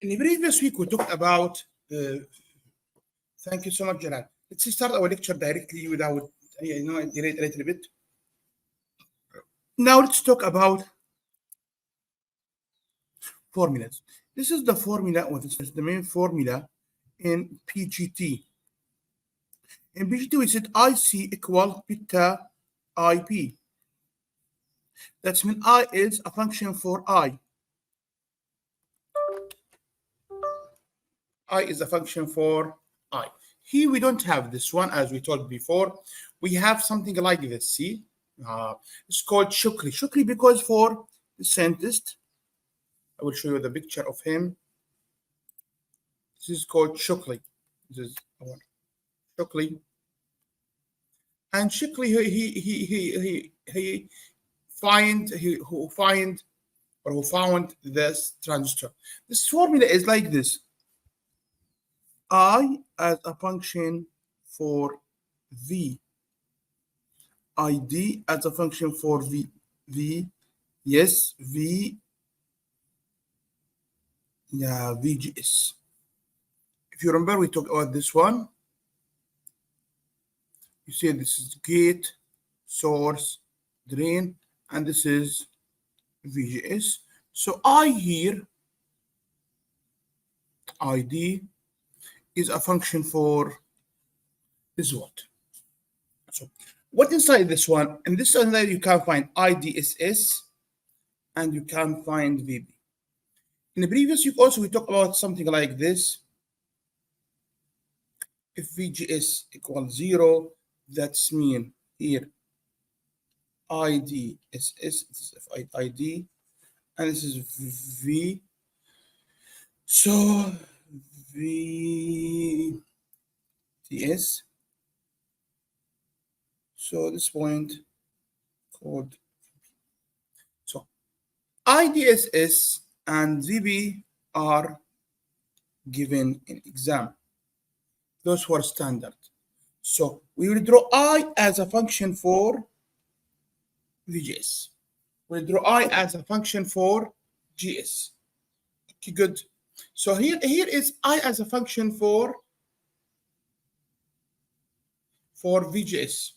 In the previous week, we talked about, thank you so much, Jalal. Let's start our lecture directly without, delay a little bit. Now let's talk about formulas. This is the formula, or this is the main formula in PGT. In PGT, we said IC equal beta IP. That's when I is a function for I. I is a function for I. Here we don't have this one, as we told before. We have something like this, see? It's called Shukri. Shukri because for the scientist, I will show you the picture of him. This is called Shukri. This is Shukri. And Shukri, who found this transistor. This formula is like this. I as a function for V. ID as a function for yes, VGS. If you remember, we talked about this one. You see this is gate, source, drain, and this is VGS. So I here, ID is a function for this what? So what inside this one? In this one you can find IDSS and you can find VB. In the previous week also we talked about something like this. If VGS equals 0, that's mean here IDSS, this is ID, and this is V. So VTS. So this point called. So IDSS and VB are given in exam. Those were standard. So we will draw I as a function for VGS. We'll draw I as a function for GS. Okay, good. So here is I as a function for VGS.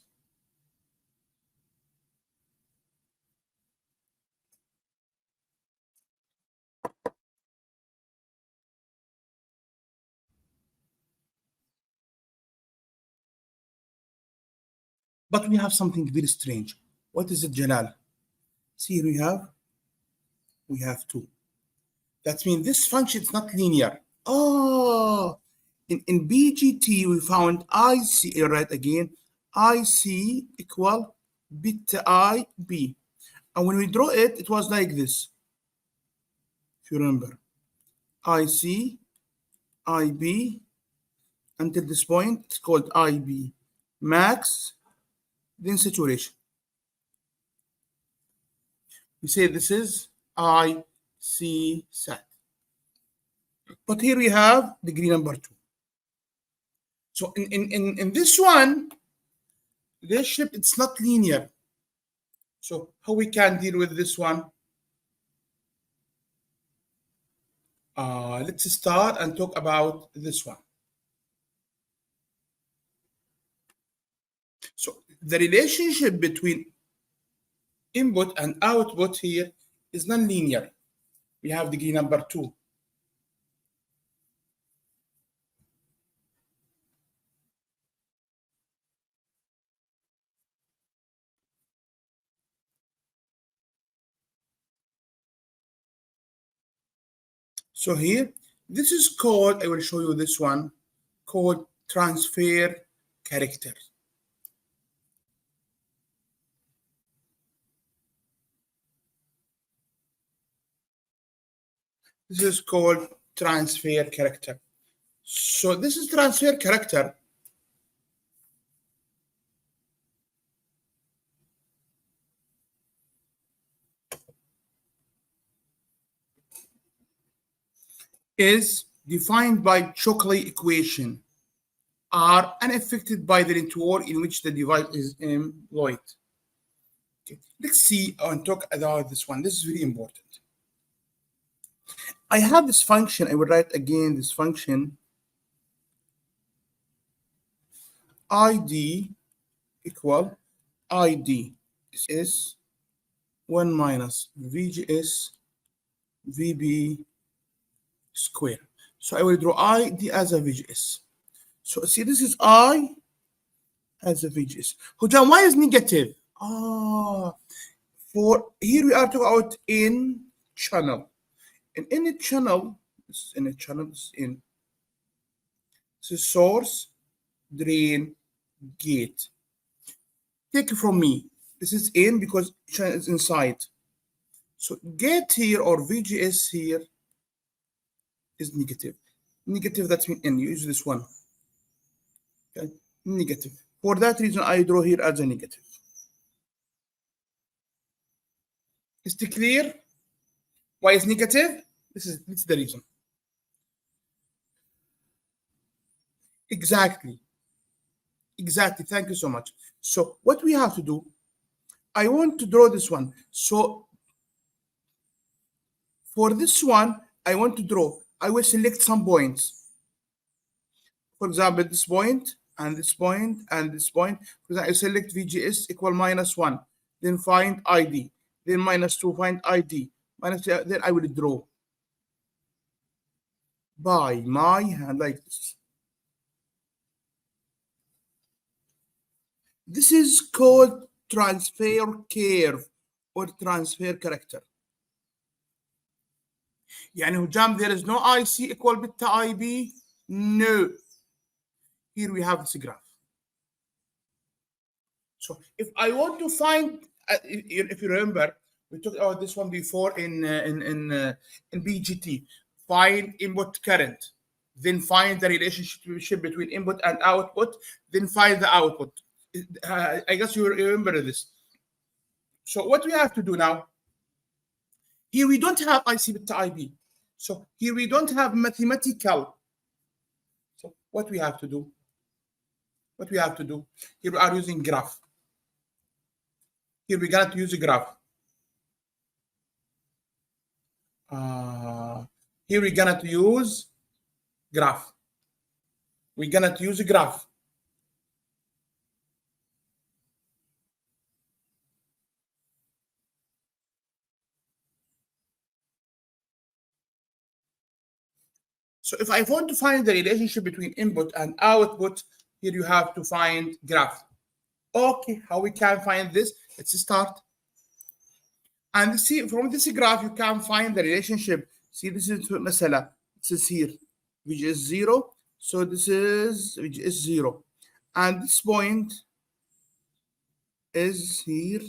But we have something very strange. What is it, Jalal? See, we have 2. That means this function is not linear. Oh, in BGT, we found IC, right again, IC equal beta IB. And when we draw it, it was like this. If you remember, IC, IB, until this point, it's called IB max, then saturation. We say this is IC sat. But here we have degree number 2. So in this one, this shape, it's not linear. So how we can deal with this one? Let's start and talk about this one. So the relationship between input and output here is non-linear. We have degree number 2. So here, this is called, I will show you this one, called transfer character. This is called transfer character. So this is transfer character. Is defined by Shockley equation, are unaffected by the network in which the device is employed. Okay. Let's see and talk about this one. This is very important. I have this function. I will write again this function id equal id is 1 minus VGS VB square. So I will draw ID as a VGS. So see, this is I as a VGS. Hujam, why is negative? For here we are talking about in channel. And in a channel, this is in a channel, this is source, drain, gate. Take it from me. This is in because channel is inside. So gate here or VGS here is negative. Negative, that means n. You use this one. Okay, negative. For that reason, I draw here as a negative. Is it clear? Why is negative? This is the reason. Exactly. Exactly. Thank you so much. So what we have to do, I want to draw this one. So for this one, I want to draw. I will select some points. For example, this point and this point and this point. For example, I select VGS equal -1. Then find ID. Then -2, find ID. -3, then I will draw by my hand like this. This is called transfer curve or transfer character. يعني هجام, there is no IC equal beta IB. No. Here we have this graph. So if I want to find, if you remember, we talked about this one before in BGT. Find input current, then find the relationship between input and output, then find the output. I guess you remember this. So what we have to do now, here we don't have IC beta IB. So here we don't have mathematical. So what we have to do? What we have to do? Here we are using graph. Here we got to use a graph. Here we're gonna use graph. We're gonna use a graph. So if I want to find the relationship between input and output, here you have to find graph. Okay, how we can find this? Let's start. And see, from this graph, you can find the relationship. See, this is مثلا, this is here, which is 0. So this is which is 0. And this point is here.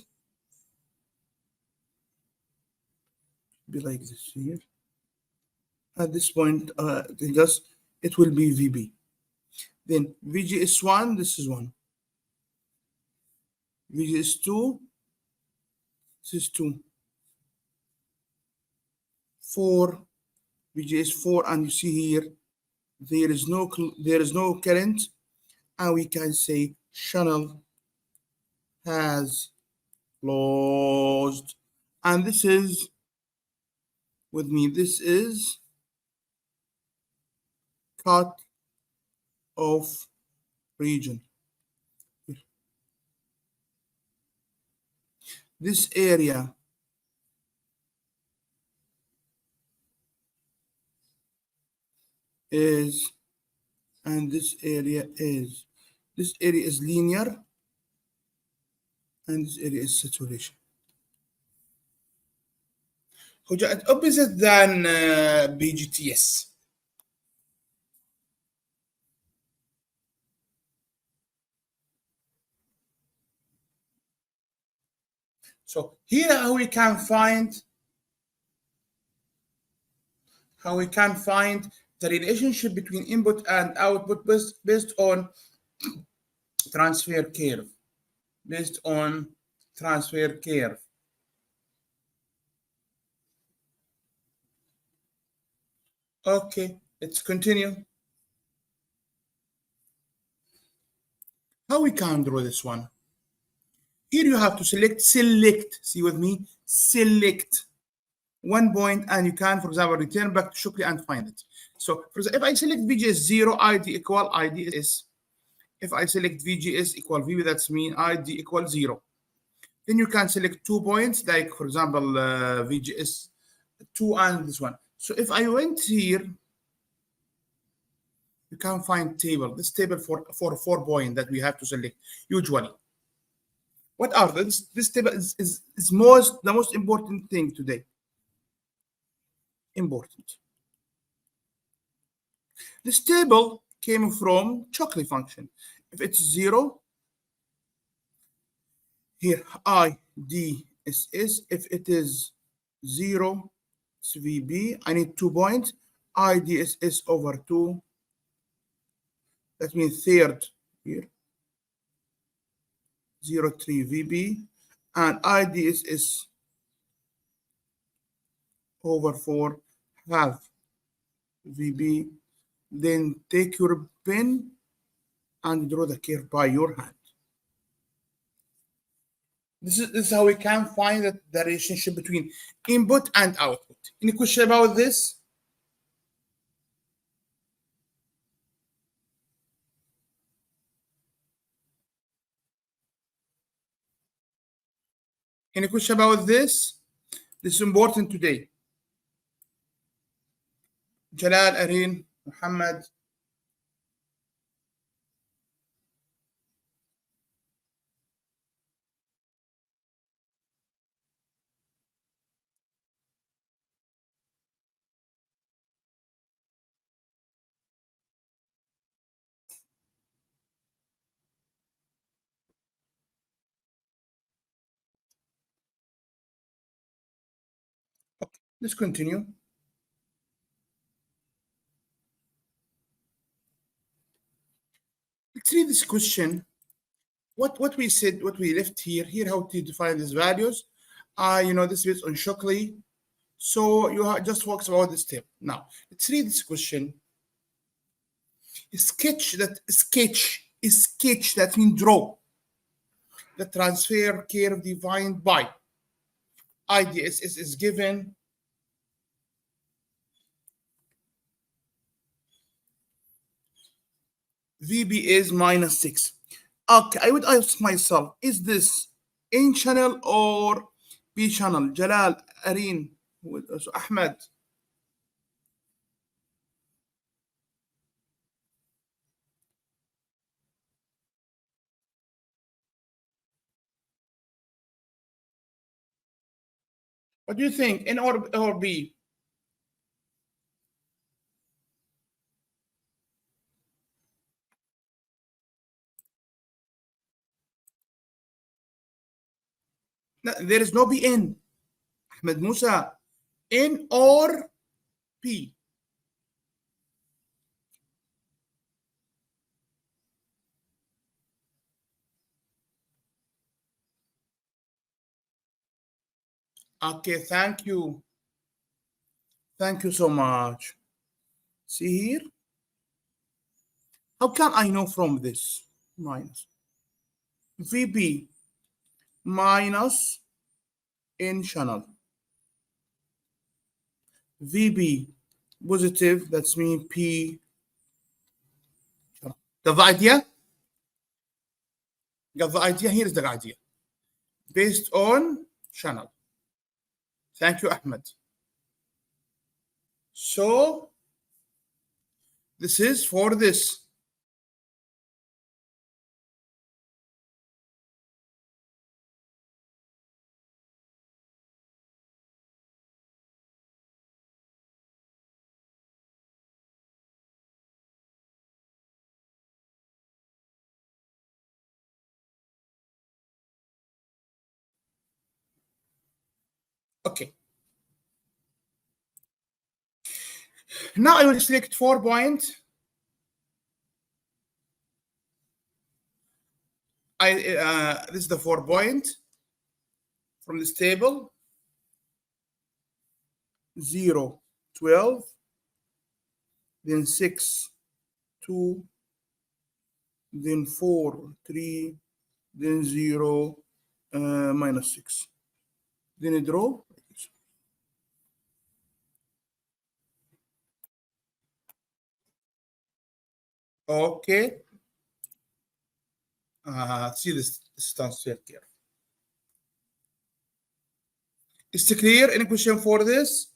Be like this here. At this point, just it will be VB. Then VGS1, this is 1. VGS2, this is 2. 4, VGS4, and you see here, there is no current, and we can say channel has closed. And this is, with me, this is cut off region. This area is, and this area is, linear, and this area is saturation. Opposite than BGTS. So here how we can find the relationship between input and output based on transfer curve. Based on transfer curve. Okay, let's continue. How we can draw this one? Here you have to select, see with me, select. 1 point, and you can, for example, return back to Shukri and find it. So if I select VGS 0, ID equal ID is. If I select VGS equal VB, that's mean ID equal 0. Then you can select 2 points, like for example, VGS 2 and this one. So if I went here, you can find table. This table for 4 point that we have to select usually. What are this table is the most important thing today. Important. This table came from Shockley function. If it's 0, here IDSS. If it is 0, it's VB. I need 2 points. IDSS over 2. That means third here. 03 VB. And IDSS over 4 half VB. Then take your pen and draw the curve by your hand. This is how we can find the relationship between input and output. Any question about this? Any question about this? This is important today. Jalal, Areen, Muhammad. Okay, let's continue. Let's read this question. What we said, what we left here, how to define these values. This is on Shockley. So you just works about this step. Now, let's read this question. Sketch, that means draw. The transfer curve defined by IDSS is given. VB is -6. Okay, I would ask myself, is this N channel or B channel? Jalal, Areen, Ahmed. What do you think, N or B? No, there is no BN. Ahmed Musa, N or P? Okay, thank you. Thank you so much. See here? How can I know from this? Minus. VB minus N channel. VB positive, that's mean P. Got the idea? Got the idea? Here is the idea. Based on channel. Thank you, Ahmed. So, this is for this. Okay. Now I will select 4 points. This is the 4 point from this table. 0, 12, then 6, 2, then 4, 3, then 0, -6. Then I draw. Okay. See this transfer curve. Is it clear? Any question for this?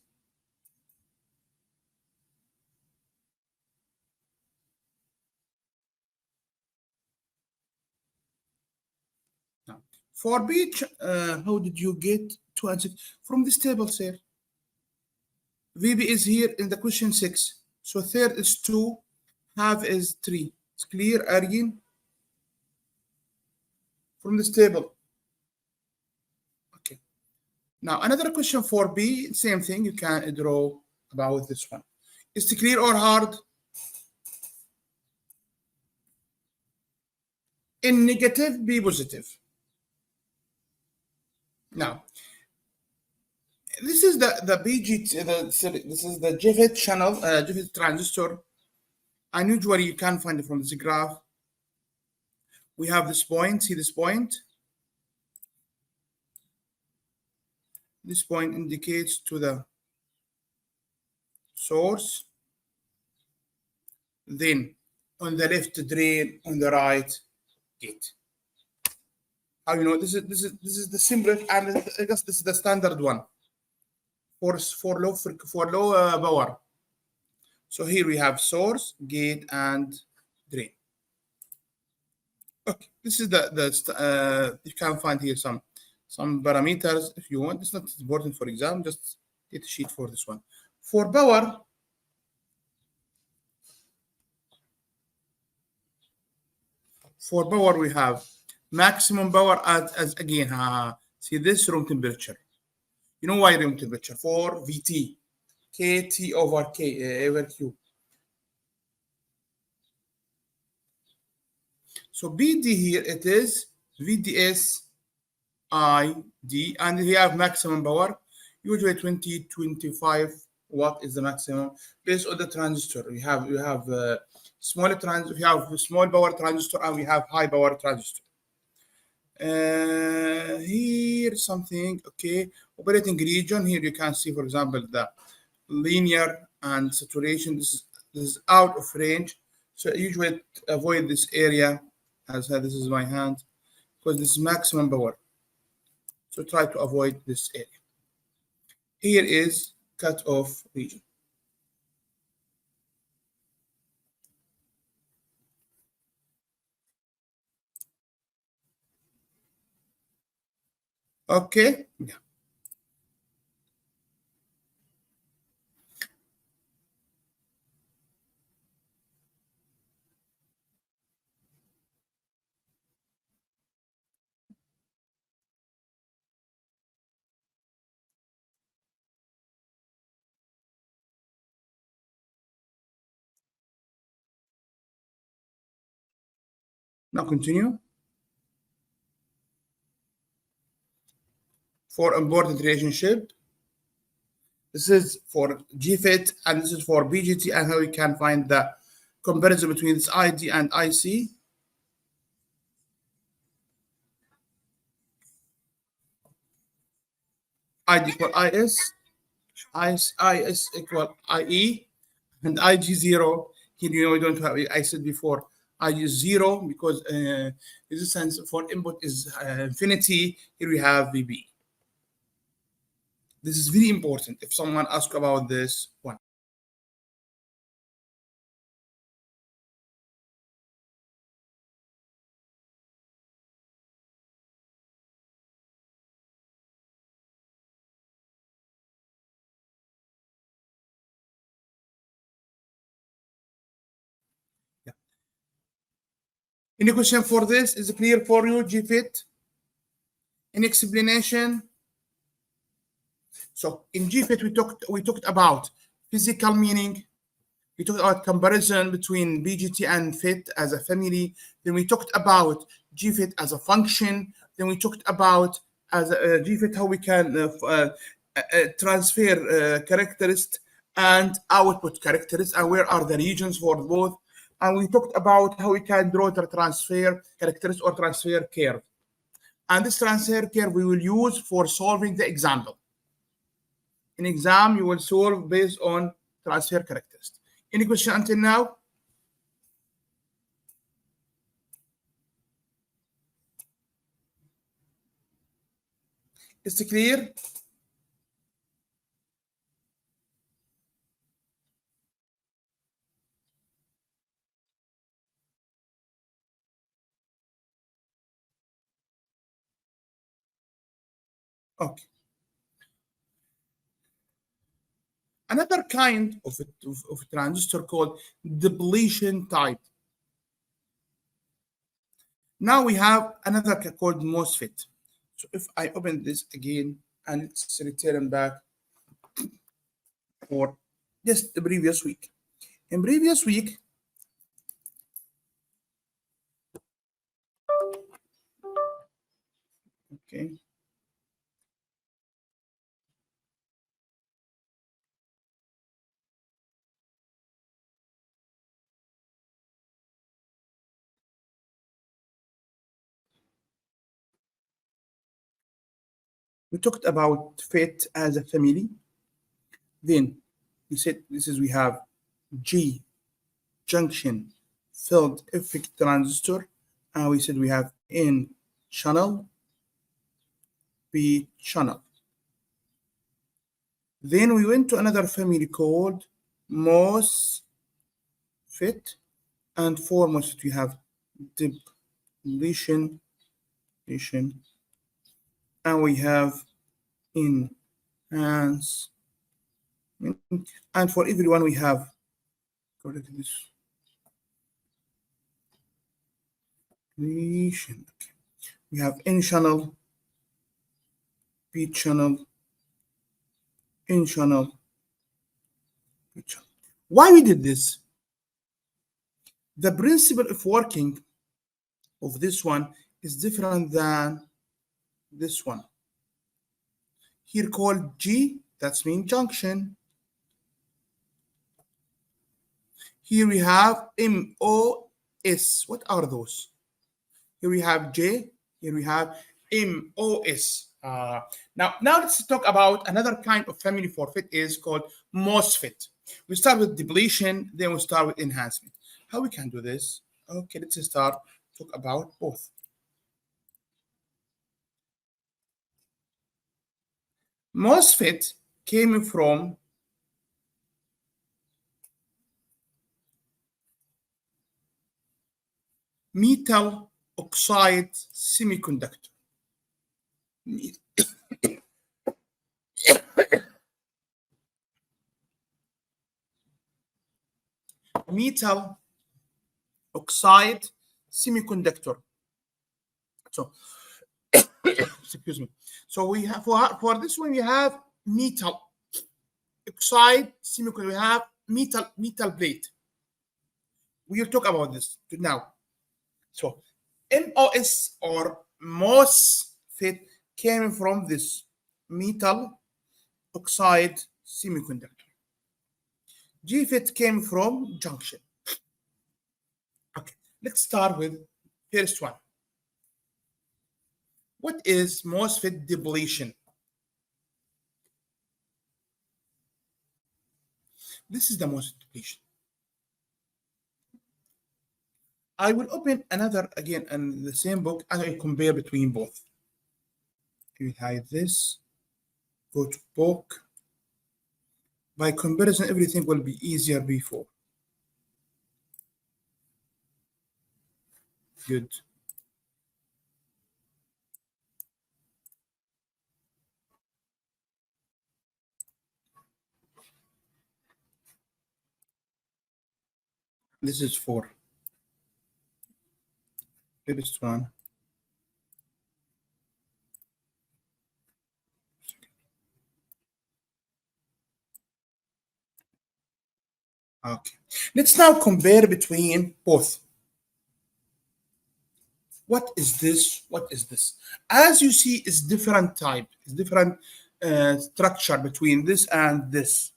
No. For beach, how did you get to answer from this table, sir? VB is here in the question 6. So third is 2, half is 3. It's clear, Arjun? From this table. Okay. Now another question for B, same thing. You can draw about this one. Is it clear or hard? In negative, be positive. Now, this is the BG, sorry, this is the JFET channel, JFET transistor. And usually you can find it from this graph. We have this point, see this point? This point indicates to the source. Then on the left drain, on the right gate. How you know this is the simplest, and I guess this is the standard one for low power. So here we have source, gate, and drain. Okay, this is you can find here some parameters if you want. It's not important for exam. Just get a sheet for this one. For power, we have maximum power as again. See this room temperature. You know why room temperature? For VT, KT over K over Q. So BD here it is VDS ID, and we have maximum power. Usually 25 watt is the maximum based on the transistor. We have small power transistor, and we have high power transistor. Here something, okay, operating region. Here you can see, for example, the linear and saturation. This is out of range, so I usually avoid this area. As this is my hand, because this is maximum power, so try to avoid this area. Here is cut-off region. Okay. Yeah. Now continue. For important relationship, this is for GFET and this is for BGT, and how we can find the comparison between this ID and IC. ID equal IS, IS equal IE, and IG0. Here you know we don't have, I said before, IG0 because resistance for input is infinity. Here we have VB. This is very important if someone asks about this one. Yeah. Any question for this? Is it clear for you, GFIT? Any explanation? So in GFIT, we talked about physical meaning. We talked about comparison between BGT and FIT as a family. Then we talked about GFIT as a function. Then we talked about as a GFIT how we can transfer characteristics and output characteristics, and where are the regions for both. And we talked about how we can draw the transfer characteristics or transfer curve. And this transfer curve we will use for solving the example. In exam, you will solve based on transfer characteristics. Any question until now? Is it clear? Okay. Another kind of transistor called depletion type. Now we have another called MOSFET. So if I open this again and let's return back for just the previous week. In previous week, okay, we talked about FET as a family. Then we said this is we have G junction filled effect transistor, and we said we have N channel, P channel. Then we went to another family called MOSFET, and for MOSFET we have depletion, and we have enhance, and for everyone we have correct this depletion. We have N channel, P channel, N channel, P channel. Why we did this? The principle of working of this one is different than this one. Here called G, that's mean junction. Here we have MOS. What are those? Here we have J, here we have MOS. Now let's talk about another kind of family for FET is called MOSFET. We start with depletion, then we start with enhancement. How we can do this? Okay, let's start talk about both. MOSFET came from metal oxide semiconductor. Metal oxide semiconductor. So, excuse me. So we have for this one we have metal oxide semiconductor. We have metal plate. We will talk about this now. So MOS or MOSFET came from this metal oxide semiconductor. GFET came from junction. Okay, let's start with first one. What is MOSFET depletion? This is the MOSFET depletion. I will open another again in the same book and I compare between both. You hide this, go to book. By comparison, everything will be easier before. Good. This is for first one. Okay. Let's now compare between both. What is this? What is this? As you see, it's different type. It's different structure between this and this.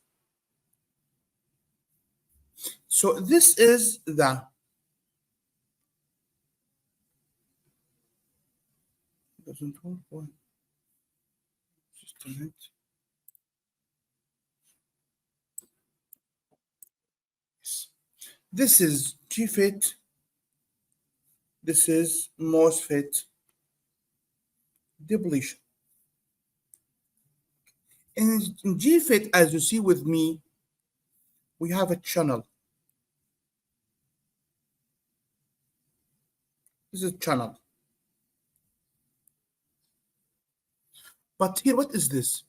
So this is the doesn't work. Why? Just a minute. This is GFET. This is MOSFET depletion. In GFIT, as you see with me, we have a channel. This is a channel. But here, what is this?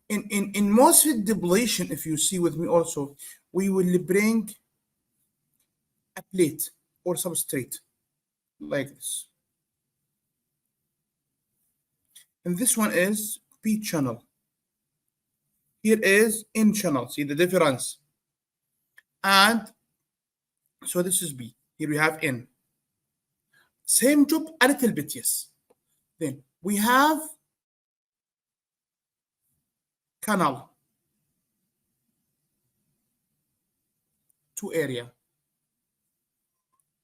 In MOSFET depletion, if you see with me also, we will bring a plate or substrate like this. And this one is P channel. Here is N channel. See the difference? And so this is B. Here we have N. Same job, a little bit, yes. Then we have canal. Two area.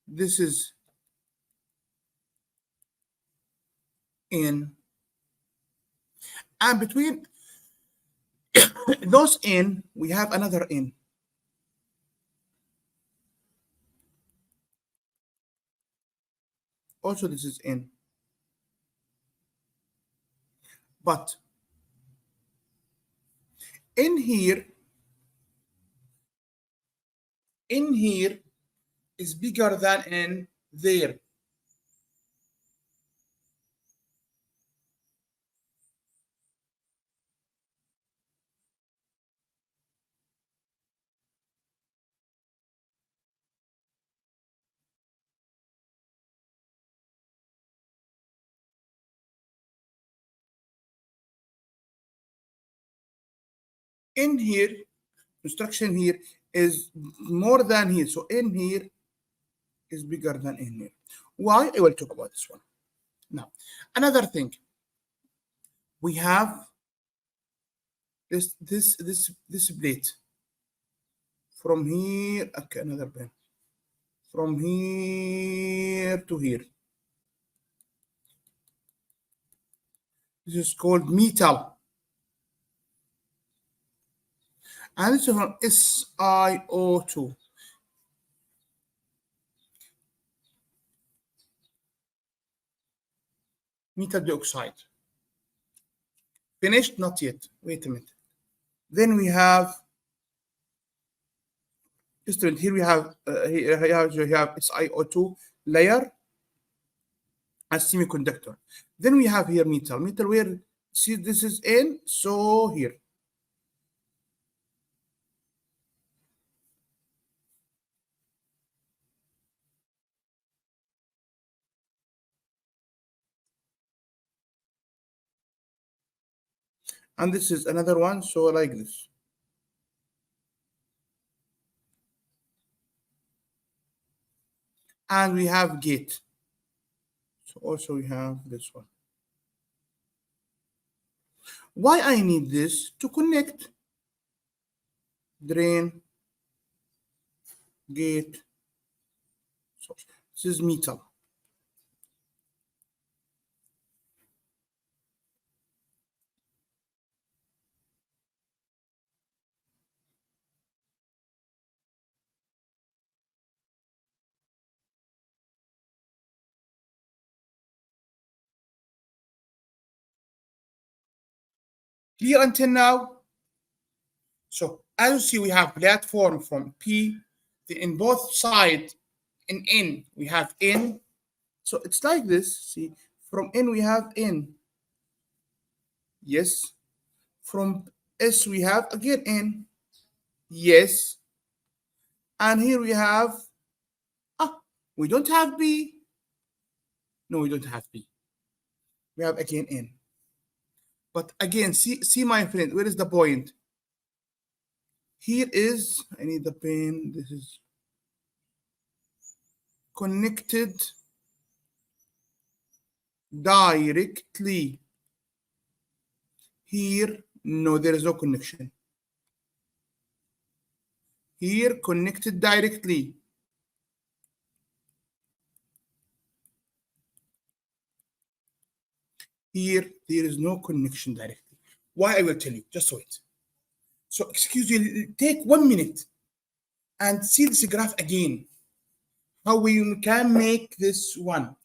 This is N. And between those N, we have another N. Also, this is N. But in here is bigger than in there. In here, instruction here is more than here. So in here is bigger than in here. Why? I will talk about this one. Now, another thing. We have this plate. From here, okay, another pen. From here to here. This is called metal. And this is from SiO2. Metal dioxide. Finished? Not yet. Wait a minute. Then we have, just a minute, here we have, SiO2 layer as semiconductor. Then we have here metal. Metal where, see this is N, so here. And this is another one, so like this. And we have gate. So also we have this one. Why I need this? To connect drain, gate, source. This is metal. Clear until now? So as you see, we have platform from P. In both sides, in N, we have N. So it's like this. See, from N, we have N. Yes. From S, we have again N. Yes. And here we have, we don't have B. No, we don't have B. We have again N. But again, see my friend, where is the point? Here is, I need the pen, this is connected directly. Here, no, there is no connection. Here, connected directly. Here, there is no connection directly. Why? I will tell you, just wait. So, excuse me, take 1 minute and see this graph again. How we can make this one.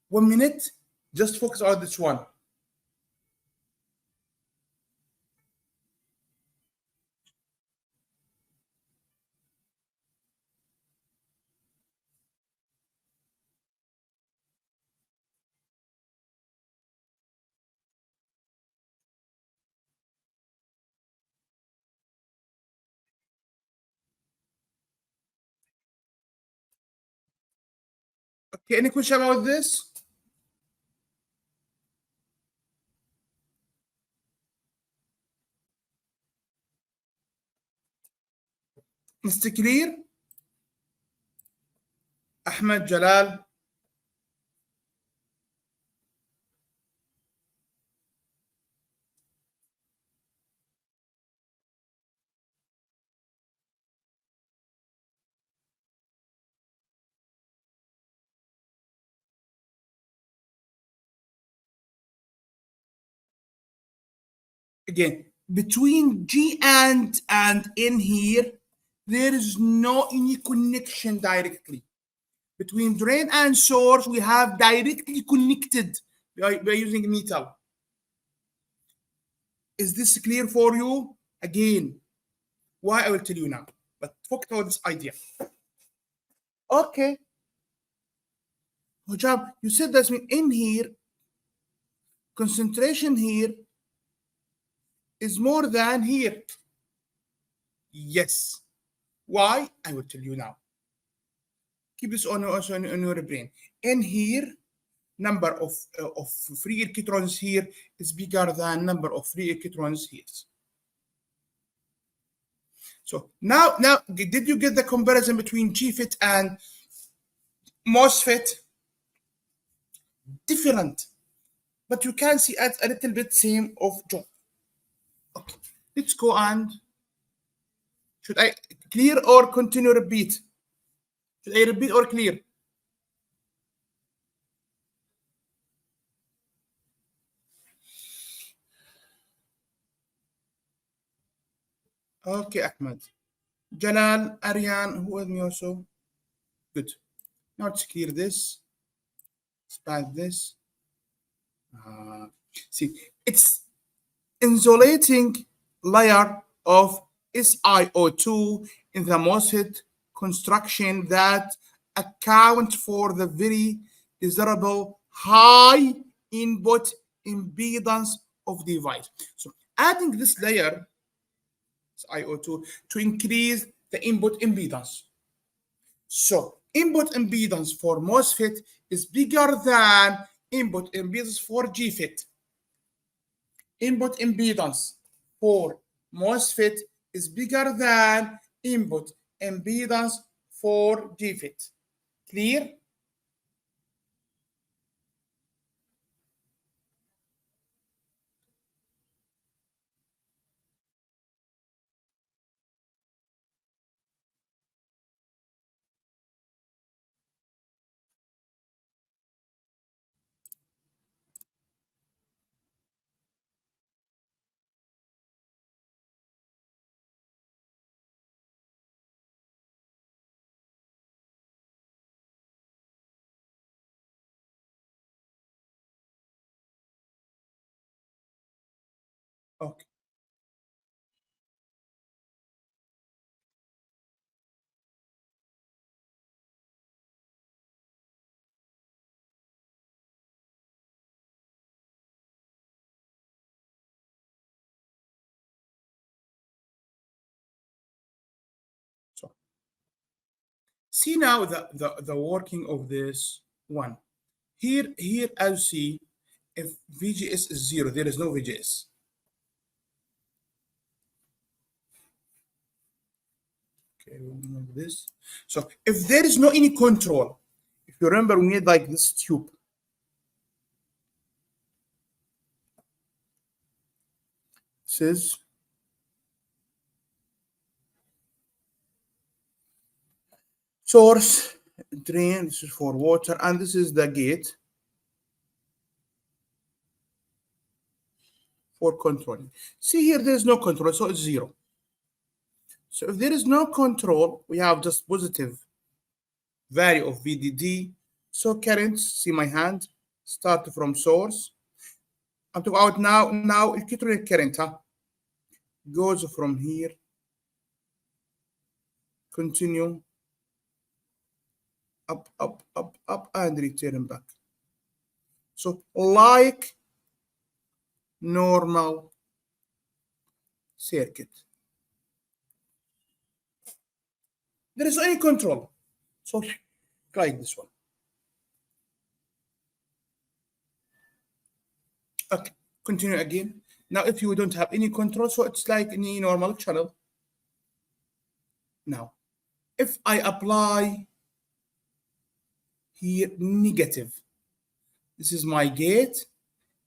1 minute, just focus on this one. Okay, any question about this? Mr. Clear? Ahmed, Jalal? Again, between G and N here, there is no any connection directly. Between drain and source, we have directly connected by using metal. Is this clear for you? Again, why I will tell you now. But focus on this idea. Okay. Hojab, you said that in here, concentration here is more than here. Yes. Why? I will tell you now. Keep this on your brain. In here, number of free electrons here is bigger than number of free electrons here. So now, did you get the comparison between GFET and MOSFET? Different, but you can see a little bit same of job. Okay, let's go and should I clear or continue repeat? Should I repeat or clear? Okay, Ahmed. Jalal, Aryan, who with me also? Good. Now let's clear this. Expand this. See, it's insulating layer of SiO2 in the MOSFET construction that account for the very desirable high input impedance of the device. So adding this layer SiO2 to increase the input impedance. So input impedance for MOSFET is bigger than input impedance for GFET. Input impedance for MOSFET is bigger than input impedance for GFET. Clear? Okay. So see now the working of this one. Here as you see, if VGS is 0, there is no VGS. Okay, remember this. So if there is no any control, if you remember, we made like this tube. Says source, drain, this is for water, and this is the gate for controlling. See here, there's no control, so it's 0. So if there is no control, we have just positive value of VDD. So current, see my hand, start from source. I'm talking about now electric current, goes from here, continue, up, and return back. So like normal circuit. There is any control. So like this one. Okay, continue again. Now, if you don't have any control, so it's like any normal channel. Now, if I apply here negative, this is my gate.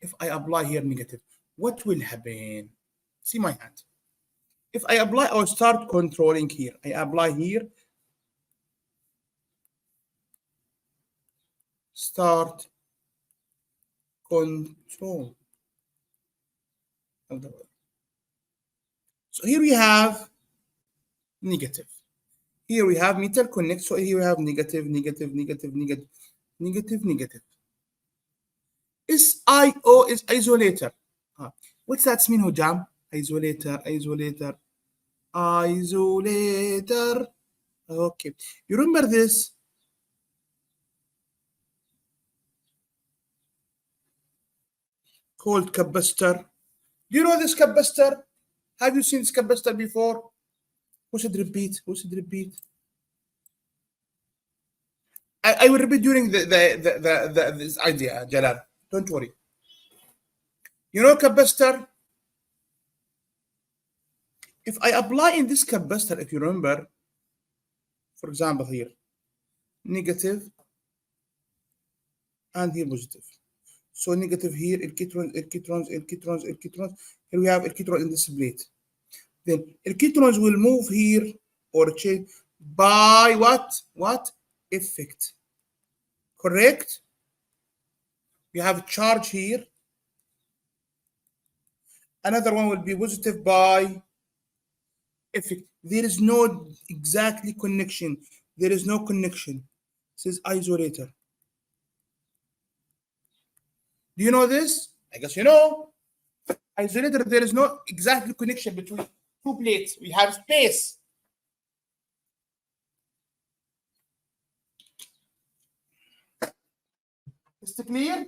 If I apply here negative, what will happen? See my hand. If I apply or start controlling here, I apply here, start control. So here we have negative. Here we have metal connect. So here we have negative, negative, negative, negative, negative, negative. SIO is isolator. What's that mean, Hujam? Isolator, isolator, isolator. Okay. You remember this? Called capacitor. Do you know this capacitor? Have you seen this capacitor before? Who should repeat? Who should repeat? I will repeat during this idea, Jalal. Don't worry. You know capacitor? If I apply in this capacitor, if you remember, for example here, negative and here positive. So negative here, electrons, electrons, electrons, electrons. Here we have electron in this plate. Then electrons will move here or change by what? What? Effect. Correct? We have charge here. Another one will be positive by effect. There is no exactly connection. There is no connection. This is isolator. Do you know this? I guess you know. Isolator, there is no exactly connection between two plates. We have space. Is it clear?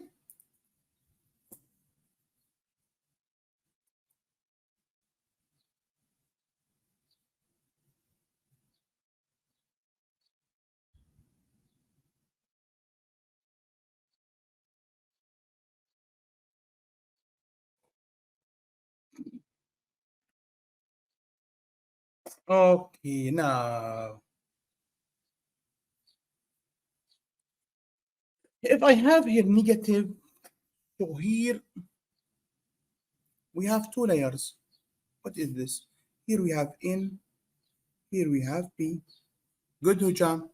Okay, now if I have here negative, so here we have two layers. What is this? Here we have N, here we have P. Good, Hujam.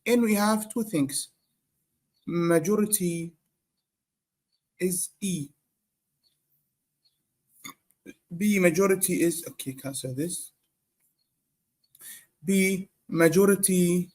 N we have two things. Majority is E. B majority is, okay, cancel this. B majority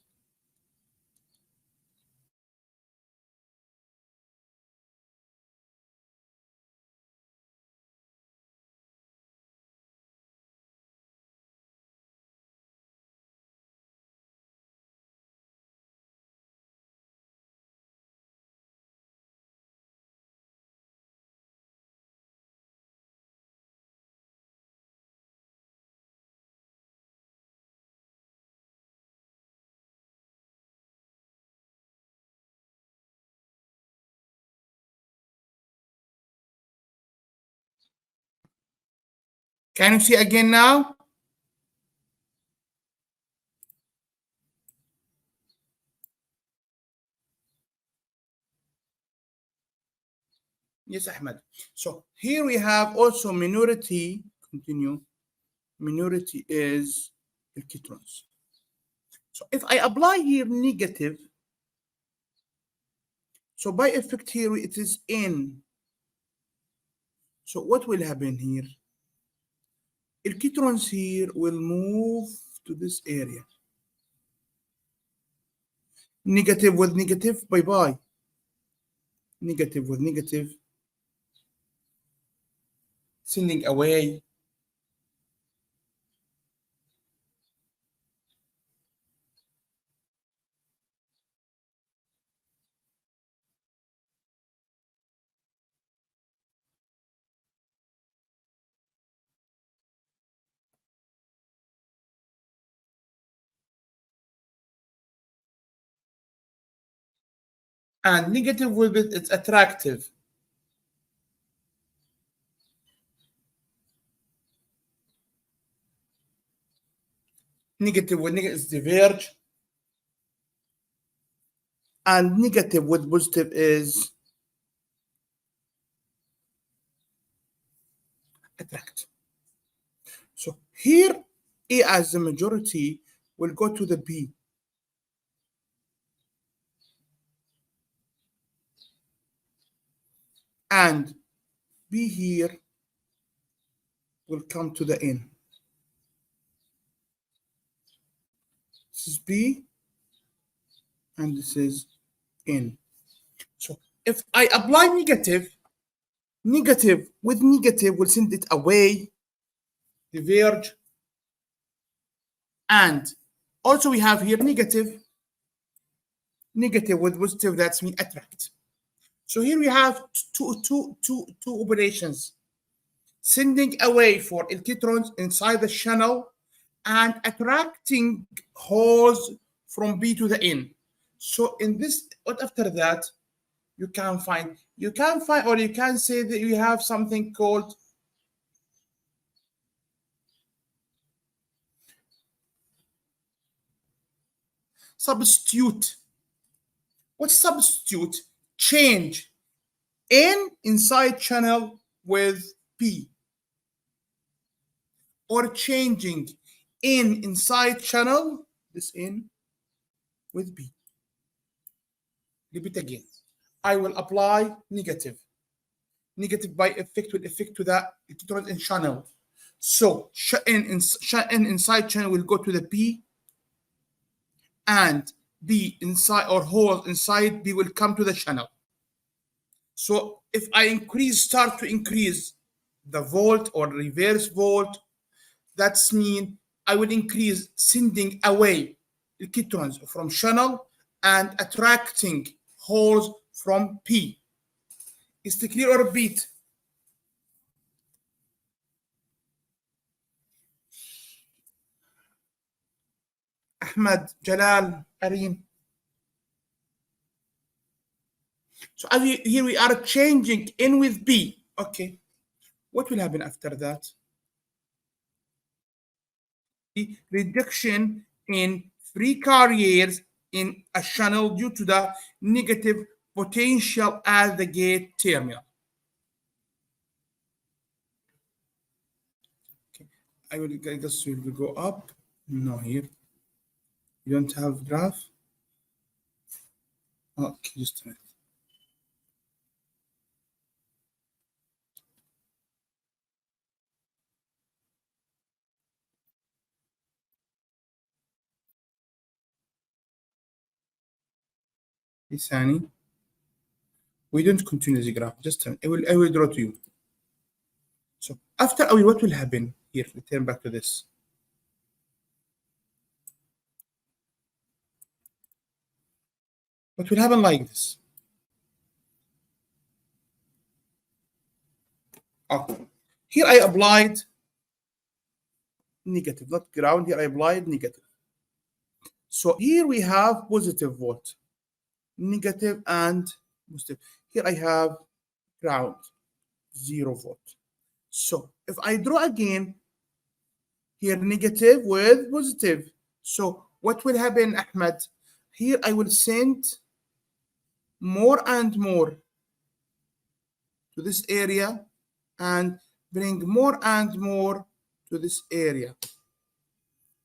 can you see again now? Yes, Ahmed. So here we have also minority, continue. Minority is electrons. So if I apply here negative, so by effect here it is N. So what will happen here? Electrons here will move to this area. Negative with negative, bye-bye. Negative with negative, sending away. And negative will be, it's attractive. Negative with negative is diverge, and negative with positive is attract. So here, A as the majority will go to the B. And B here will come to the N. This is B, and this is N. So if I apply negative, negative with negative will send it away, diverge, and also we have here negative, negative with positive, that's mean attract. So here we have two operations, sending away for electrons inside the channel and attracting holes from B to the N. So in this, what after that, you can find, or you can say that you have something called substitute. What's substitute? Change N inside channel with P, or changing N inside channel, this N with B. Repeat again. I will apply negative. Negative by effect will affect to the electrons in channel. So N inside channel will go to the P, and B inside, or hole inside B will come to the channel. So if I start to increase the volt or reverse volt, that's mean I will increase sending away electrons from channel and attracting holes from P. Is it clear or repeat? Ahmed, Jalal, Arin. So here we are changing N with B. Okay. What will happen after that? The reduction in free carriers in a channel due to the negative potential at the gate terminal. Okay. I guess will go up. No, here. You don't have graph? Okay, just a minute. Isani. We don't continue the graph. Just a minute. I will draw to you. So after I will, what will happen here? Return back to this. What will happen like this? Okay. Here I applied negative, not ground. Here I applied negative. So here we have positive volt, negative and positive. Here I have ground, 0 volt. So if I draw again, here negative with positive. So what will happen, Ahmed? Here I will send more and more to this area and bring more and more to this area.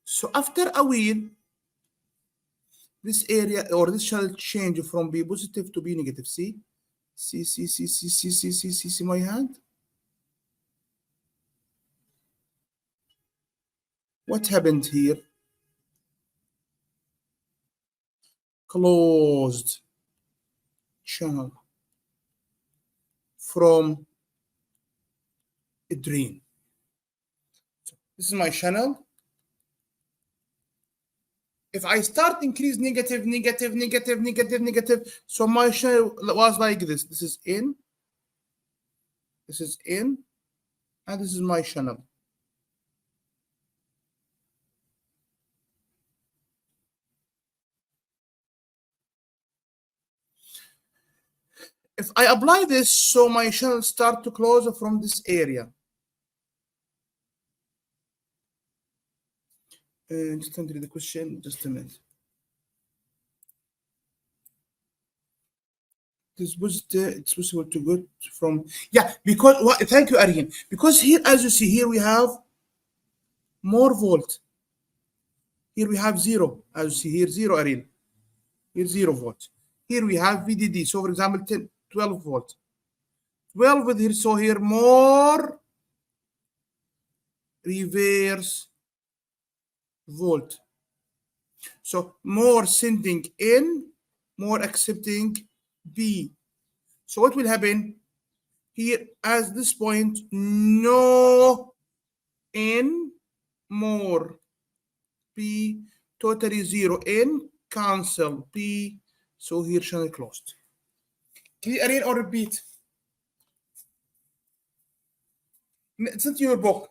So after a while, this area or this shall change from B positive to B negative. See my hand? What happened here? Closed channel from a drain. So this is my channel. If I start increase negative, negative, negative, negative, negative, so my channel was like this. This is in, this is in, and this is my channel. If I apply this, so my channel start to close from this area. Just enter the question. Just a minute. It's possible to go from, yeah, because what, thank you, Arian. Because here, as you see here, we have more volt. Here we have zero. As you see here, zero, Arian. Here 0 volt. Here we have VDD. So for example, 10, 12 volt. 12 with here. So here more reverse volt. So more sending in, more accepting B. So what will happen here at this point? No in, more P, totally zero in, cancel P. So here channel closed. Clear again or repeat? It's not your book.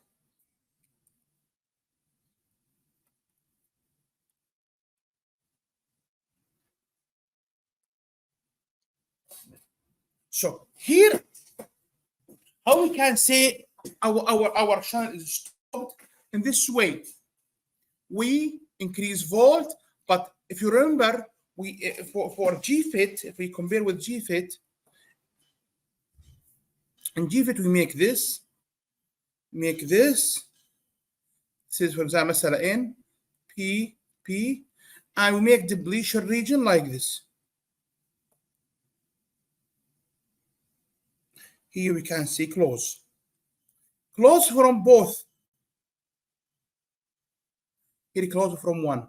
So here, how we can say our channel is stopped in this way. We increase volt, but if you remember, we for GFIT, if we compare with GFIT, in GFIT we make this. This is for example مثلا N P, and we make depletion region like this. Here we can see close from both. Here close from one.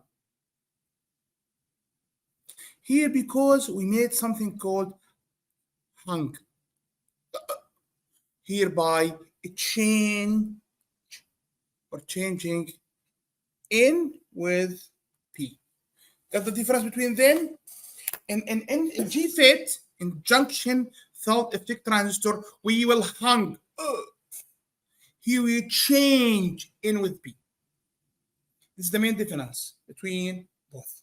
Here because we made something called hung. Hereby it change or changing in with P. Got the difference between them? In GFET, in junction fault effect transistor, we will hang. Here we change in with P. This is the main difference between both.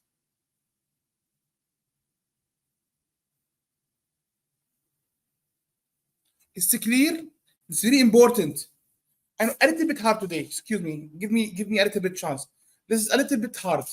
Is it clear? It's very important. And a little bit hard today. Excuse me. Give me a little bit chance. This is a little bit hard.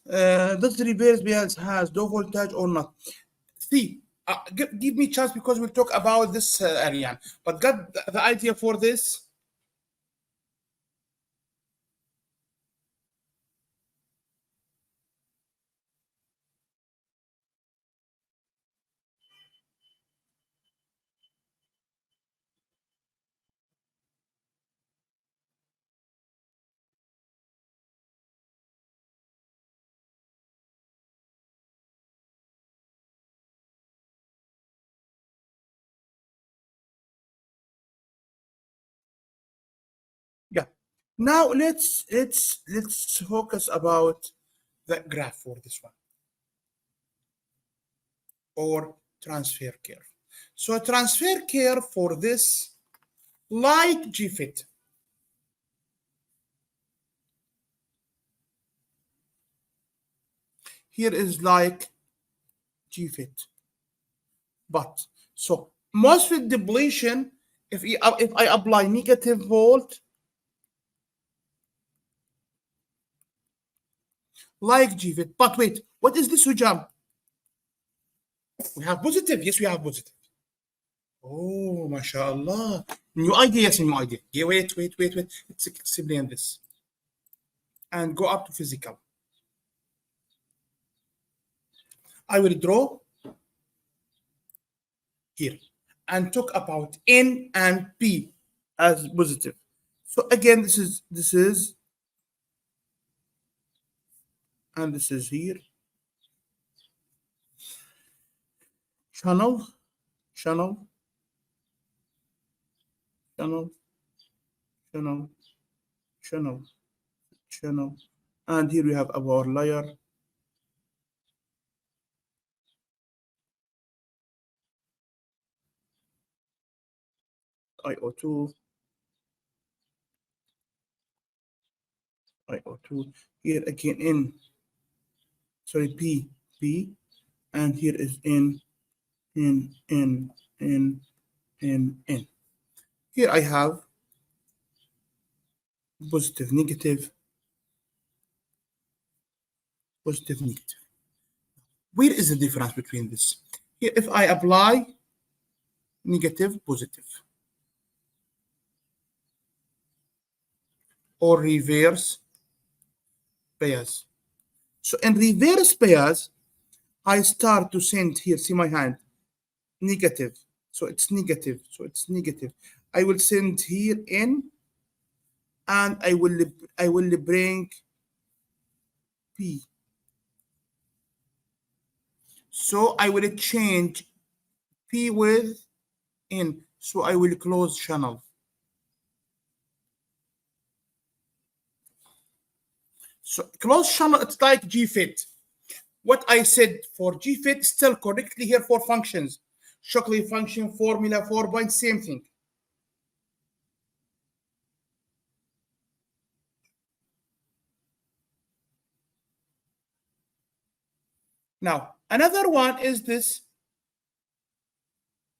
Does the reverse bias has low voltage or not? See, give me chance because we'll talk about this, Ariane. But got the idea for this? Yeah. Now let's focus about the graph for this one, or transfer curve. So transfer curve for this, like GFIT. Here is like GFIT. But so MOSFET depletion, if I apply negative volt, like GFIT. But wait, what is this, Hujam? We have positive. Yes, we have positive. Oh, mashallah. New idea, yes, new idea. Yeah, wait. Let's explain this. And go up to physical. I will draw here and talk about N and P as positive. So again, this is, and this is here. Channel, channel, channel, channel, channel, channel, and here we have our layer. IO2, IO2. Here again in, sorry, P, and here is in. Here I have positive, negative, positive, negative. Where is the difference between this? Here, if I apply negative, positive, or reverse bias. So in reverse bias, I start to send here, see my hand, negative. So it's negative. So it's negative. I will send here in, and I will bring P. So I will change P with in. So I will close channel. So close channel, it's like GFIT. What I said for GFIT still correctly here for functions. Shockley function, formula, 4 point, same thing. Now, another one is this.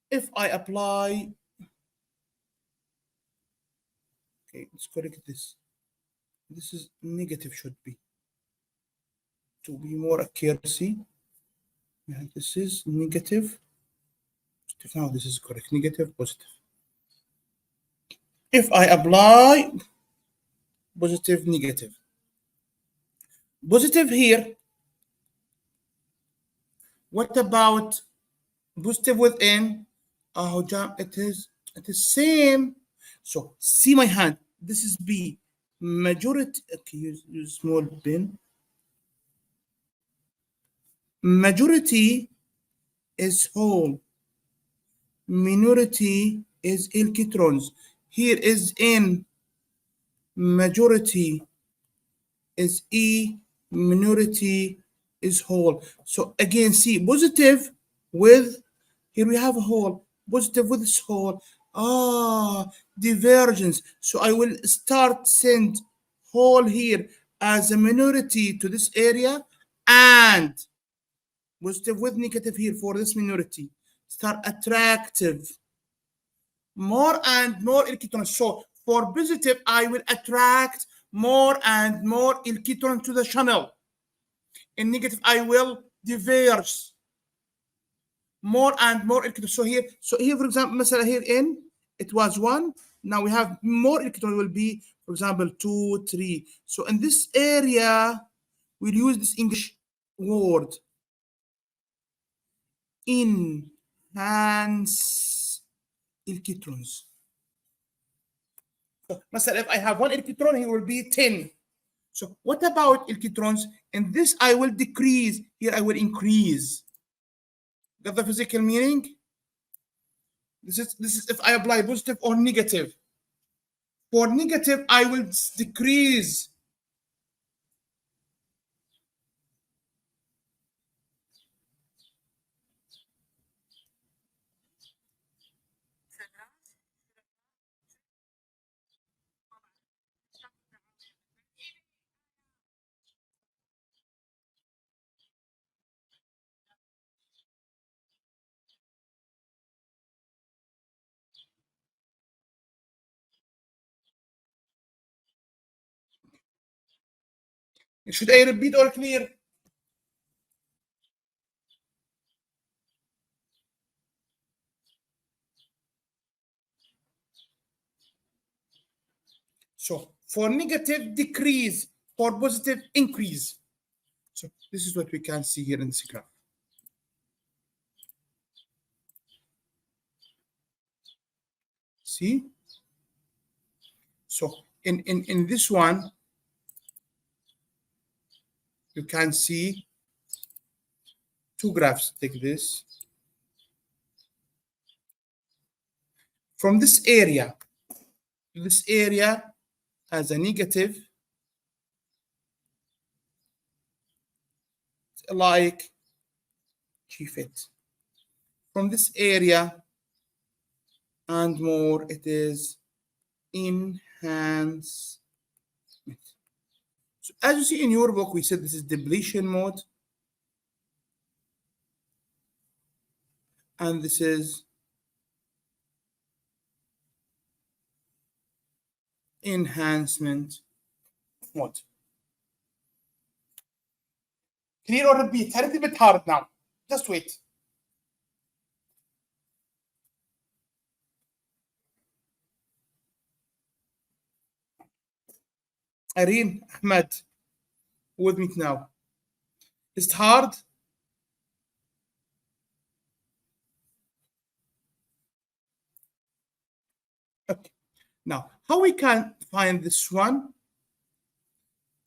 If I apply, okay, let's correct this. This is negative, should be. To be more accuracy, this is negative. Now this is correct, negative, positive. If I apply positive, negative. Positive here. What about positive within? Oh, it is same. So see my hand. This is B. Majority. Okay, use small pen. Majority is whole. Minority is electrons. Here is N. Majority is E. Minority is whole. So again, see, positive with, here we have a whole, positive with this whole. Divergence. So I will start send whole here as a minority to this area, and positive with negative here for this minority. Start attractive. More and more electrons. So for positive, I will attract more and more electrons to the channel. In negative, I will diverge more and more electrons. So here, for example, مثلا here in, it was 1. Now we have more electrons, will be, for example, 2, 3. So in this area, we'll use this English word, enhance electrons. So مثلا if I have 1 electron, here will be 10. So what about electrons? In this, I will decrease. Here, I will increase. Got the physical meaning? This is if I apply positive or negative. For negative, I will decrease. Should I repeat or clear? So for negative, decrease. For positive, increase. So this is what we can see here in this graph. See? So in this one, you can see 2 graphs. Take this. From this area to this area, as a negative, like GFET. From this area and more, it is enhancement. So as you see in your book, we said this is depletion mode, and this is enhancement mode. Clear or repeat? A little bit hard now. Just wait. Irene, Ahmed, with me now. Is it hard? Okay. Now, how we can find this one?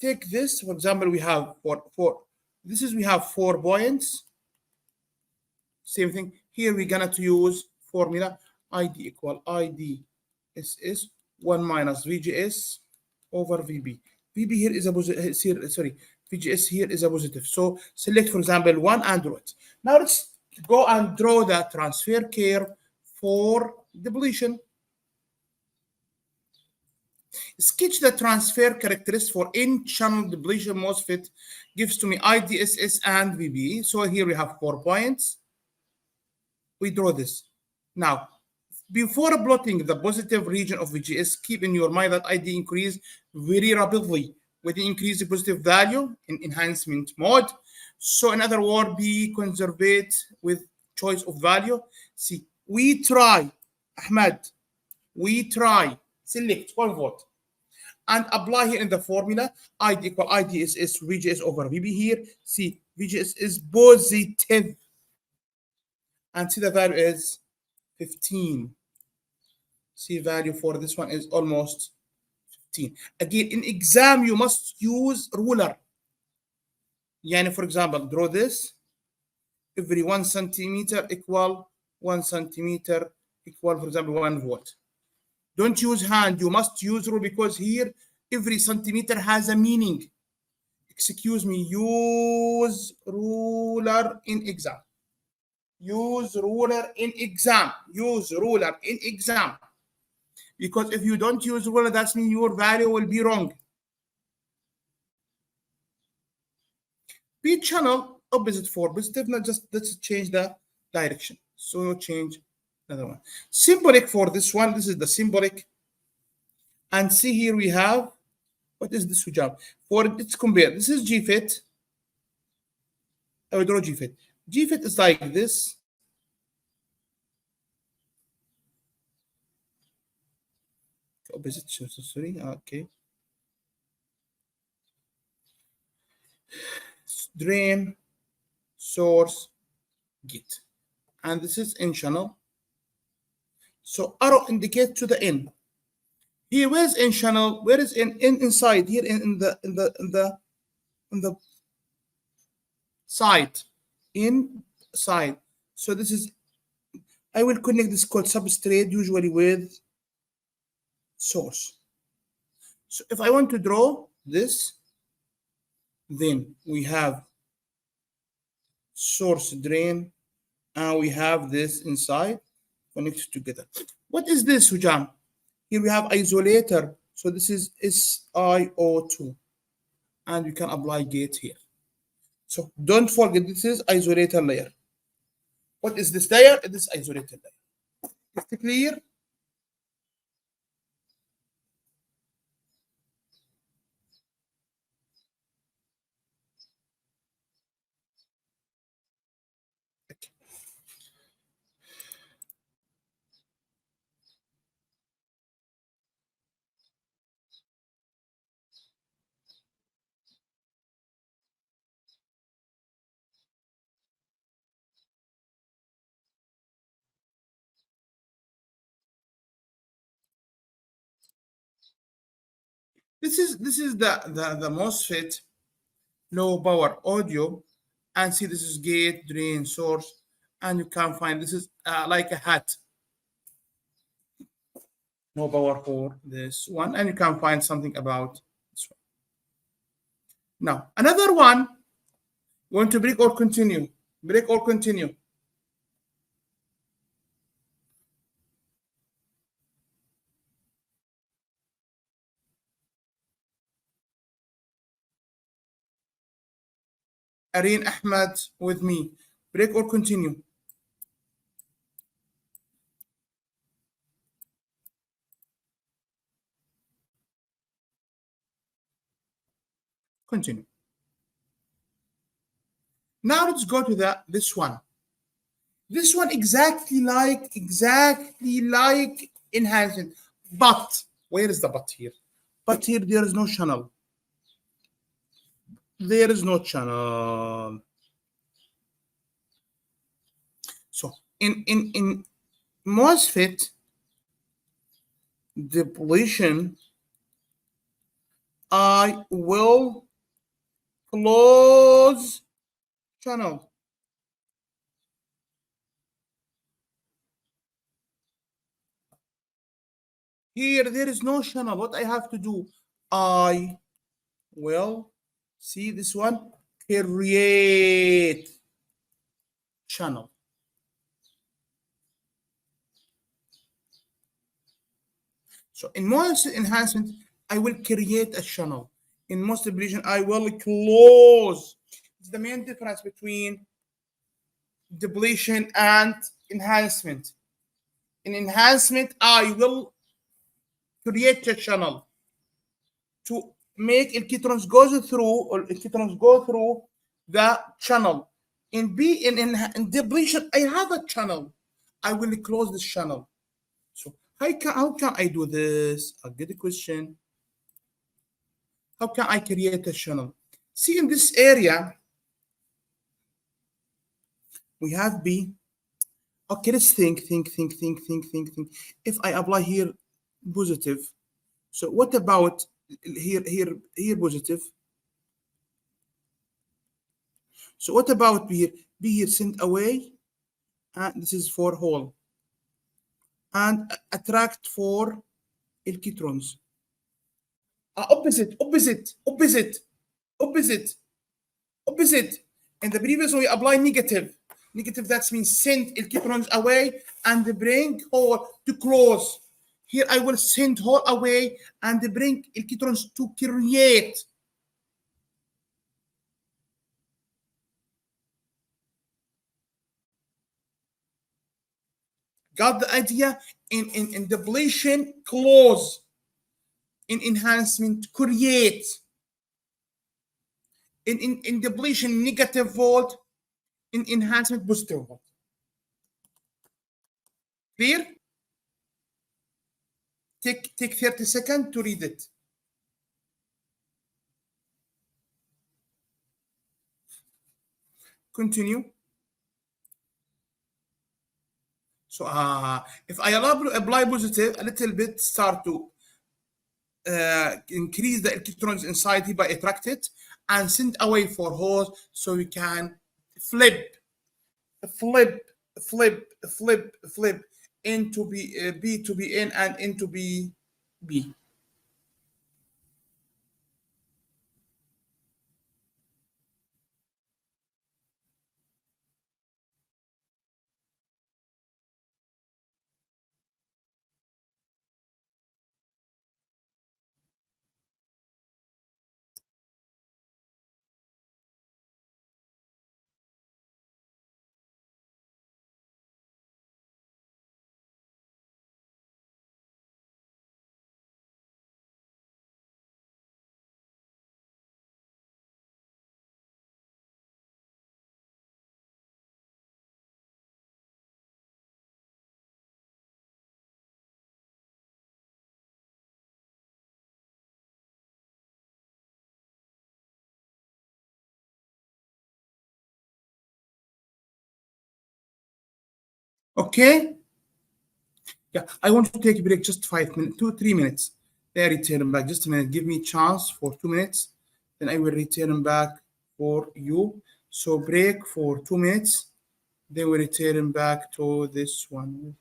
Take this, for example, we have we have 4 points. Same thing. Here we're gonna to use formula ID equal ID SS 1 minus VGS over VB. VB here is a positive, sorry, VGS here is a positive. So select, for example, 1 and draw it. Now let's go and draw the transfer curve for depletion. Sketch the transfer characteristics for N-channel depletion MOSFET gives to me IDSS and VB. So here we have 4 points. We draw this. Now, before plotting the positive region of VGS, keep in your mind that ID increase very rapidly with the increased positive value in enhancement mode. So in other words, be conservative with choice of value. See, we try, Ahmed, we try, select 1 vote and apply here in the formula ID equal IDSS VGS over VB here. See, VGS is positive and see the value is 15. See, value for this one is almost 15. Again, in exam, you must use ruler. Yani, for example, draw this. Every 1 centimeter equal 1 centimeter equal, for example, 1 volt. Don't use hand. You must use rule because here every centimeter has a meaning. Excuse me. Use ruler in exam. Use ruler in exam. Use ruler in exam. Because if you don't use ruler, that means your value will be wrong. P channel opposite for positive. Not just let's change the direction. So change another one. Symbolic for this one. This is the symbolic. And see here we have, what is this job? For let's compare. This is GFET. I will draw GFET. GFET is like this. Opposite, sorry. Okay. Drain, source, gate. And this is N channel. So arrow indicate to the N. Here, where's N channel? Where is N inside? Here in the side. Inside. So this is, I will connect this called substrate usually with source. So if I want to draw this, then we have source drain and we have this inside connected together. What is this, Hujam? Here we have isolator. So this is SiO2 and we can apply gate here. So don't forget this is isolator layer. What is this layer? This isolator layer. Is it clear? This is the MOSFET low power audio, and see this is gate, drain, source, and you can find this is like a hat. no power for this one, and you can find something about this one. Now, another one, you want to break or continue? Break or continue? Areen Ahmed with me. Break or continue? Continue. Now let's go to this one. This one exactly like enhancement. But where is the but here? But here there is no channel. There is no channel. So in MOSFET depletion, I will close channel. Here there is no channel. What I have to do? I will see this one, create channel. So in most enhancement, I will create a channel. In most depletion, I will close. It's the main difference between depletion and enhancement. In enhancement, I will create a channel to make electrons go through the channel. In depletion, I have a channel. I will close this channel. So how can I do this? A good question. How can I create a channel? See, in this area, we have B. Okay, let's think. If I apply here positive, so what about here positive? So what about B here? B here sent away, and this is for hole, and attract for electrons. Opposite. In the previous one, we apply negative. Negative, that means send electrons away and bring hole to close. Here I will send hole away and bring electrons to create. Got the idea? In depletion, close. In enhancement, create. In depletion, negative volt. In enhancement, positive volt. Clear? Take 30 seconds to read it. Continue. So if I apply positive, a little bit start to increase the electrons inside here by attract it and send away for holes, so we can flip into B to be in and into B. Okay. Yeah, I want to take a break just 5 minutes, 3 minutes. Then I return back. Just a minute. Give me chance for 2 minutes. Then I will return back for you. So break for 2 minutes. Then we return back to this one.